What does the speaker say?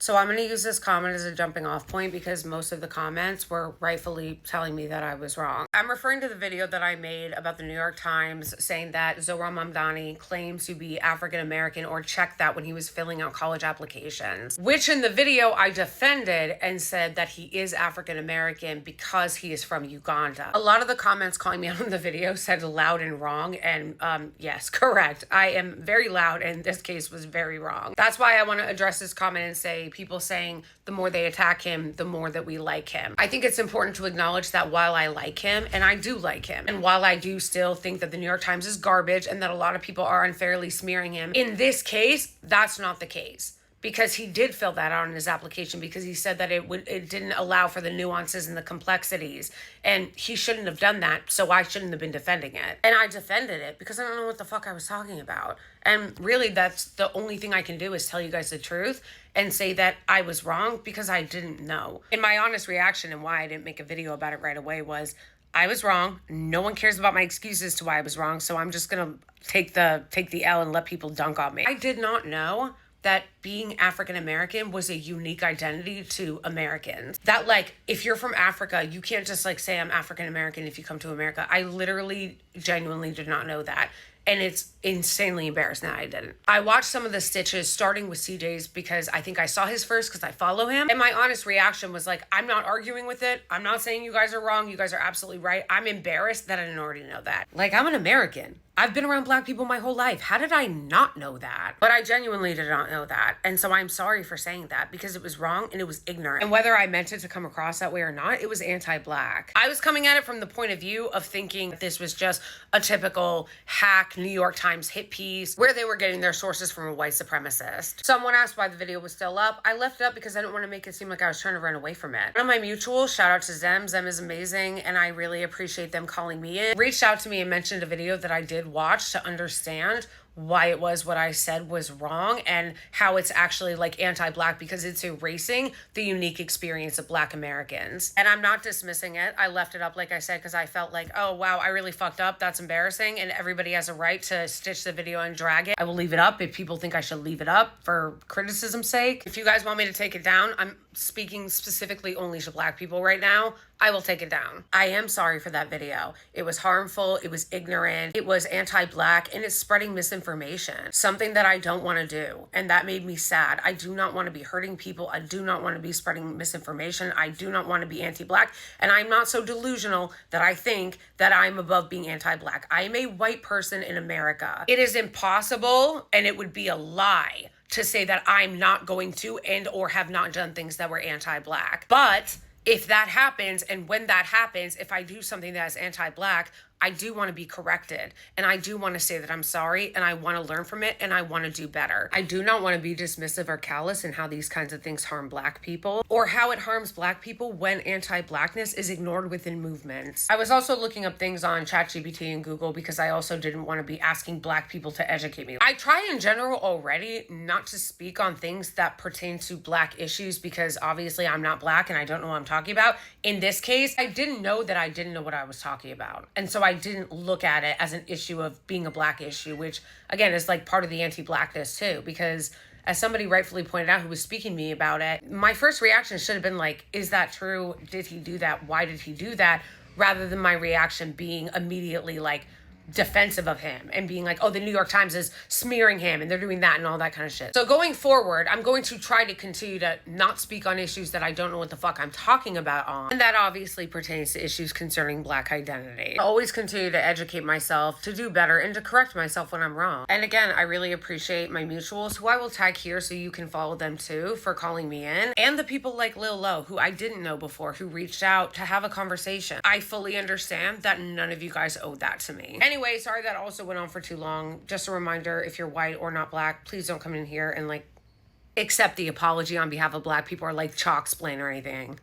So I'm going to use this comment as a jumping off point because most of the comments were rightfully telling me that I was wrong. I'm referring to the video that I made about the New York Times saying that Zohran Mamdani claims to be African American or checked that when he was filling out college applications, which in the video I defended and said that he is African American because he is from Uganda. A lot of the comments calling me out in the video said loud and wrong, and yes, correct. I am very loud and this case was very wrong. That's why I want to address this comment and say people saying the more they attack him, the more that we like him. I think it's important to acknowledge that while I like him, and I do like him, and while I do still think that the New York Times is garbage and that a lot of people are unfairly smearing him, in this case, that's not the case. Because he did fill that out in his application because he said that it didn't allow for the nuances and the complexities. And he shouldn't have done that, so I shouldn't have been defending it. And I defended it because I don't know what the fuck I was talking about. And really, that's the only thing I can do is tell you guys the truth and say that I was wrong because I didn't know. And my honest reaction and why I didn't make a video about it right away was, I was wrong. No one cares about my excuses to why I was wrong, so I'm just gonna take the L and let people dunk on me. I did not know that being African American was a unique identity to Americans. That like, if you're from Africa, you can't just like say I'm African American if you come to America. I literally, genuinely did not know that. And it's insanely embarrassing that I didn't. I watched some of the stitches starting with CJ's because I think I saw his first because I follow him. And my honest reaction was like, I'm not arguing with it. I'm not saying you guys are wrong. You guys are absolutely right. I'm embarrassed that I didn't already know that. Like, I'm an American. I've been around Black people my whole life. How did I not know that? But I genuinely did not know that. And so I'm sorry for saying that because it was wrong and it was ignorant. And whether I meant it to come across that way or not, it was anti-Black. I was coming at it from the point of view of thinking this was just a typical hack New York Times hit piece where they were getting their sources from a white supremacist. Someone asked why the video was still up. I left it up because I didn't want to make it seem like I was trying to run away from it. One of my mutuals, shout out to Zem. Zem is amazing and I really appreciate them calling me in. Reached out to me and mentioned a video that I did watch to understand why it was what I said was wrong and how it's actually like anti-Black because it's erasing the unique experience of Black Americans. And I'm not dismissing it. I left it up, like I said, because I felt like, oh, wow, I really fucked up. That's embarrassing. And everybody has a right to stitch the video and drag it. I will leave it up if people think I should leave it up for criticism's sake. If you guys want me to take it down, I'm speaking specifically only to Black people right now, I will take it down. I am sorry for that video. It was harmful, it was ignorant, it was anti-Black, and it's spreading misinformation. Something that I don't want to do, and that made me sad. I do not want to be hurting people. I do not want to be spreading misinformation. I do not want to be anti-Black, and I'm not so delusional that I think that I'm above being anti-Black. I am a white person in America. It is impossible, and it would be a lie to say that I'm not going to and or have not done things that were anti-Black. But if that happens, and when that happens, if I do something that is anti-Black, I do want to be corrected. And I do want to say that I'm sorry and I want to learn from it and I want to do better. I do not want to be dismissive or callous in how these kinds of things harm Black people or how it harms Black people when anti-Blackness is ignored within movements. I was also looking up things on ChatGPT and Google because I also didn't want to be asking Black people to educate me. I try in general already not to speak on things that pertain to Black issues because obviously I'm not Black and I don't know what I'm talking about. In this case, I didn't know that I didn't know what I was talking about. And so I didn't look at it as an issue of being a Black issue, which again is like part of the anti-Blackness too, because as somebody rightfully pointed out who was speaking to me about it, my first reaction should have been like, is that true? Did he do that? Why did he do that? Rather than my reaction being immediately like defensive of him and being like, oh, the New York Times is smearing him and they're doing that and all that kind of shit. So going forward, I'm going to try to continue to not speak on issues that I don't know what the fuck I'm talking about on. And that obviously pertains to issues concerning Black identity. I always continue to educate myself, to do better, and to correct myself when I'm wrong. And again, I really appreciate my mutuals, who I will tag here so you can follow them too, for calling me in. And the people like Lil Lo, who I didn't know before, who reached out to have a conversation. I fully understand that none of you guys owe that to me. Anyway, sorry that also went on for too long. Just a reminder, if you're white or not Black, please don't come in here and like accept the apology on behalf of Black people or like chalk explain or anything.